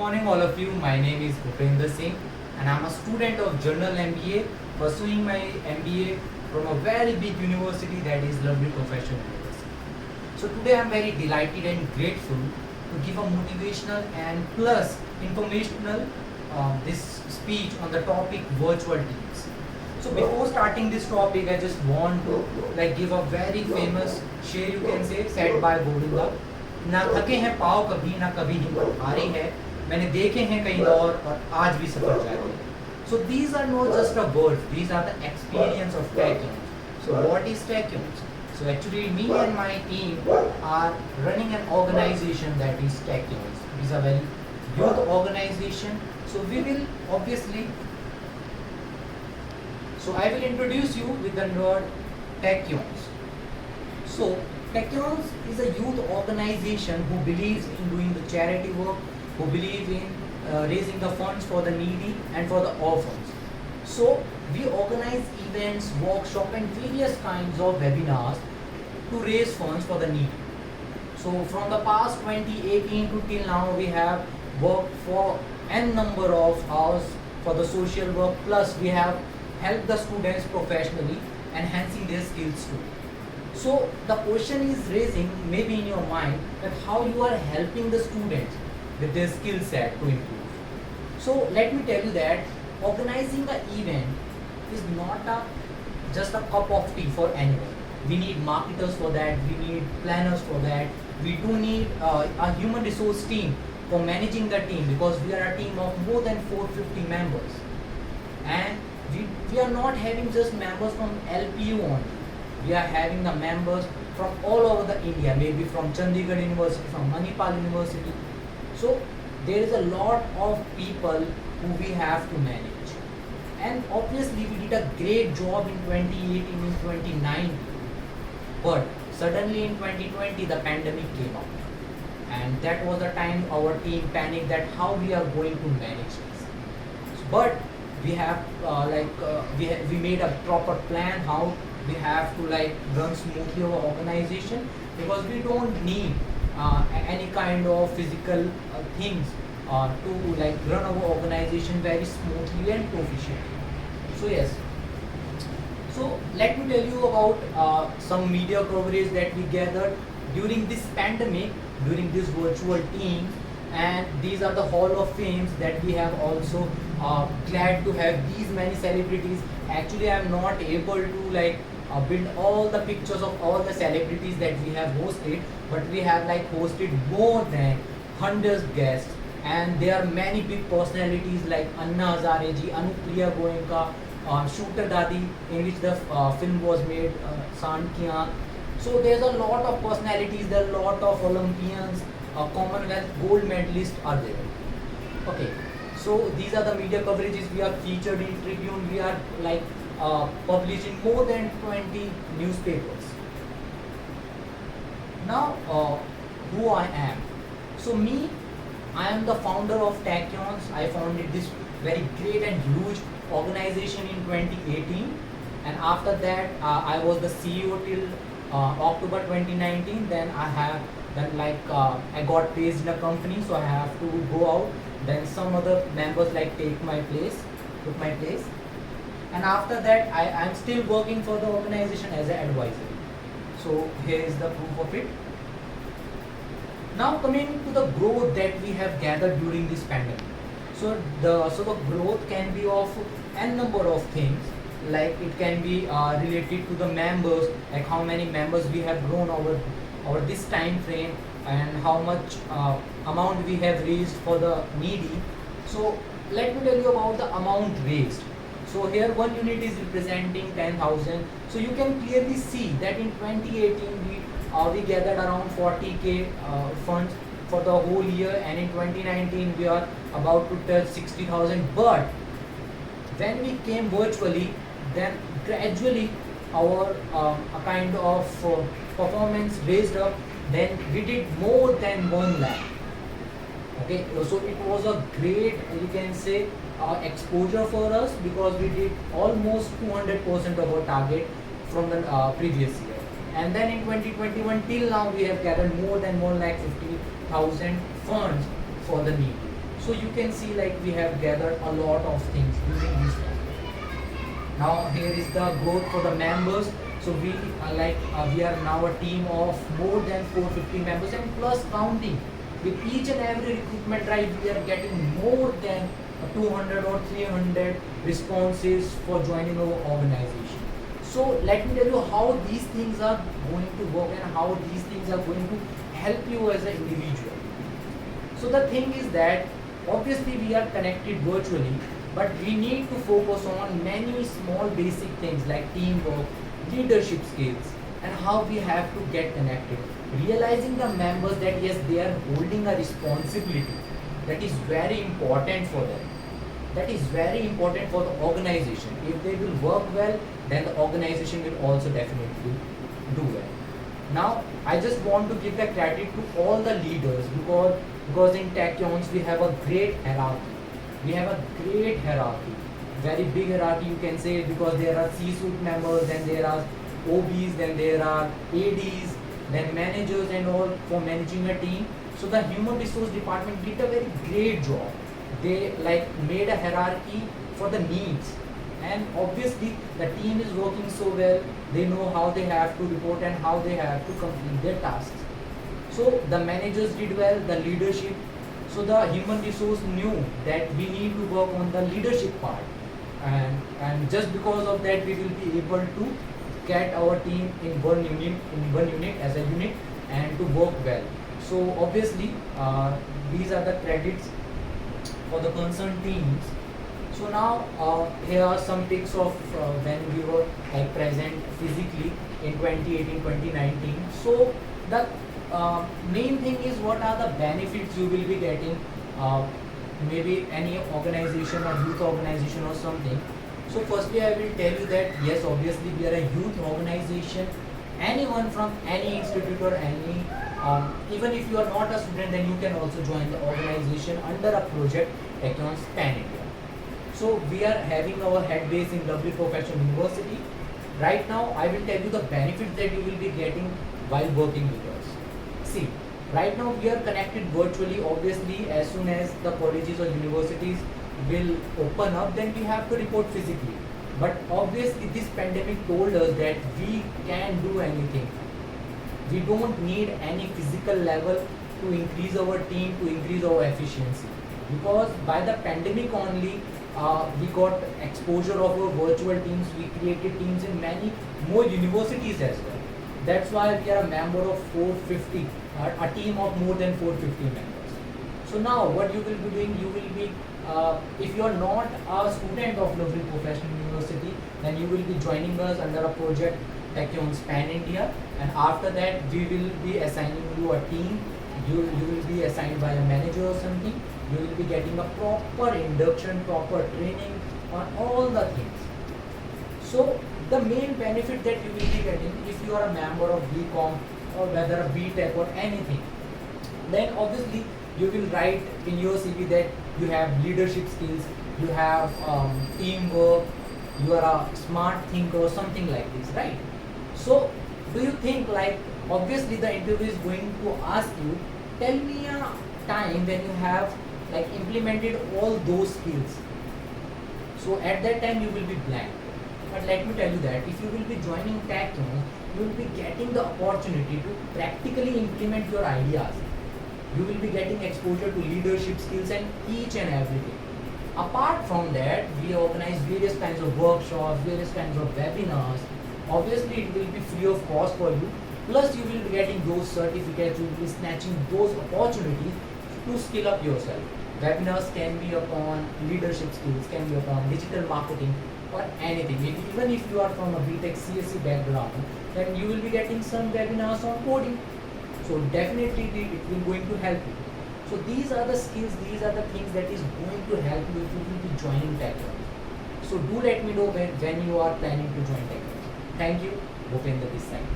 morning, all of you. My name is Bhupendra Singh, and I'm a student of Journal MBA, pursuing my MBA from a very big university, that is Lovely Professional University. So today I'm very delighted and grateful to give a motivational and plus informational this speech on the topic virtual teams. So before starting this topic, I just want to give a very famous शेर you can say said by Govinda. ना थके हैं पाँव कभी, ना कभी हिम्मत हारी है, मैंने देखे हैं कई दौर और आज भी सफर जारी है. So these are not just a words, these are the experience of Tachyons. So what is Tachyons? So actually me and my team are running an organization that is Tachyons. It is a very youth organization. So we will obviously, so I will introduce you with the word Tachyons. So Tachyons is a youth organization who believes in doing the charity work, who believe in raising the funds for the needy and for the orphans. So we organize events, workshops and various kinds of webinars to raise funds for the needy. So from the past 2018 to till now, we have worked for n number of hours for the social work, plus we have helped the students professionally, enhancing their skills too. So the question is raising maybe in your mind that how you are helping the students with their skill set to improve. So let me tell you that organizing an event is not just a cup of tea for anyone. We need marketers for that, we need planners for that, we do need a human resource team for managing the team, because we are a team of more than 450 members. And we are not having just members from LPU only. We are having the members from all over the India, maybe from Chandigarh University, from Manipal University. So there is a lot of people who we have to manage. And obviously we did a great job in 2018, in 2019. But suddenly in 2020 the pandemic came up. And that was the time our team panicked that how we are going to manage this. But we have we made a proper plan how we have to run smoothly our organization, because we don't need any kind of physical things to run our organization very smoothly and proficiently. So yes, so let me tell you about some media coverage that we gathered during this pandemic, during this virtual team, and these are the Hall of Fames that we have also glad to have these many celebrities. Actually I am not able to build all the pictures of all the celebrities that we have hosted, but we have hosted more than hundreds guests, and there are many big personalities like Anna Hazare ji, Anupriya Goenka, Shooter Dadi, in which the film was made, Sandkiyan. So there's a lot of personalities, there are a lot of Olympians, Commonwealth gold medalists are there. Okay, so these are the media coverages. We are featured in Tribune, we are published in more than 20 newspapers. Now, who I am. So me, I am the founder of Tachyons. I founded this very great and huge organization in 2018, and after that I was the CEO till October 2019. Then I have done I got placed in a company, so I have to go out. Then some other members took my place, and after that I am still working for the organization as an advisor. So here is the proof of it. Now coming to the growth that we have gathered during this pandemic. So the growth can be of n number of things. It can be related to the members, like how many members we have grown over this time frame, and how much amount we have raised for the needy. So let me tell you about the amount raised. So here one unit is representing 10,000. So you can clearly see that in 2018 we gathered around 40k funds for the whole year, and in 2019 we are about to touch 60,000. But when we came virtually, then gradually our a kind of performance raised up. Then we did more than 1 lakh. Okay, so it was a great, you can say, exposure for us, because we did almost 200% of our target from the previous year. And then in 2021 till now we have gathered more than 1,50,000 funds for the needy. So you can see like we have gathered a lot of things using this one. Now here is the growth for the members. So we are now a team of more than 450 members and plus counting. With each and every recruitment drive, we are getting more than 200 or 300 responses for joining our organization. So let me tell you how these things are going to work and how these things are going to help you as an individual. So the thing is that obviously we are connected virtually, but we need to focus on many small basic things like teamwork, leadership skills, and how we have to get connected. Realizing the members that yes, they are holding a responsibility, that is very important for them. That is very important for the organization. If they will work well, then the organization will also definitely do well. Now, I just want to give the credit to all the leaders because in Tachyons we have a great hierarchy. We have a great hierarchy, very big hierarchy you can say, because there are C-suite members, then there are OBs, then there are ADs, then managers and all for managing a team. So the human resource department did a very great job. They like made a hierarchy for the needs, and obviously the team is working so well. They know how they have to report and how they have to complete their tasks. So the managers did well, the leadership. So the human resource knew that we need to work on the leadership part, and just because of that we will be able to get our team in one unit as a unit and to work well. So obviously these are the credits for the concerned teams. So now here are some pics of when we were like present physically in 2018-2019. So the main thing is what are the benefits you will be getting, maybe any organization or youth organization or something. So firstly I will tell you that yes, obviously we are a youth organization. Anyone from any institute or any even if you are not a student, then you can also join the organization under a project Tachyons Pan India. So we are having our head base in W Professional University. Right now I will tell you the benefits that you will be getting while working with us. See, right now we are connected virtually. Obviously as soon as the colleges or universities will open up, then we have to report physically. But obviously this pandemic told us that we can do anything. We don't need any physical level to increase our team, to increase our efficiency. Because by the pandemic only, we got exposure of our virtual teams. We created teams in many more universities as well. That's why we are a member of 450, a team of more than 450 members. So now what you will be doing, you will be, if you are not a student of Lovely Professional University, then you will be joining us under a project Tachyons Pan India, and after that we will be assigning you a team. You will be assigned by a manager or something. You will be getting a proper induction, proper training on all the things. So the main benefit that you will be getting if you are a member of BCom or whether a BTech or anything, then obviously you will write in your CV that you have leadership skills, you have teamwork, you are a smart thinker or something like this, right? So do you think like obviously the interview is going to ask you, tell me a time when you have like implemented all those skills. So at that time you will be blank. But let me tell you that if you will be joining Tachyons, you will be getting the opportunity to practically implement your ideas. You will be getting exposure to leadership skills and each and everything. Apart from that, we organize various kinds of workshops, various kinds of webinars. Obviously it will be free of cost for you. Plus you will be getting those certificates, you will be snatching those opportunities to skill up yourself. Webinars can be upon leadership skills, can be upon digital marketing or anything. Even if you are from a BTech CSE background, then you will be getting some webinars on coding. So definitely it will going to help you. So these are the skills, these are the things that is going to help you if you will be joining Tachyons. So do let me know when you are planning to join Tachyons. Thank you, Bhupendra this side.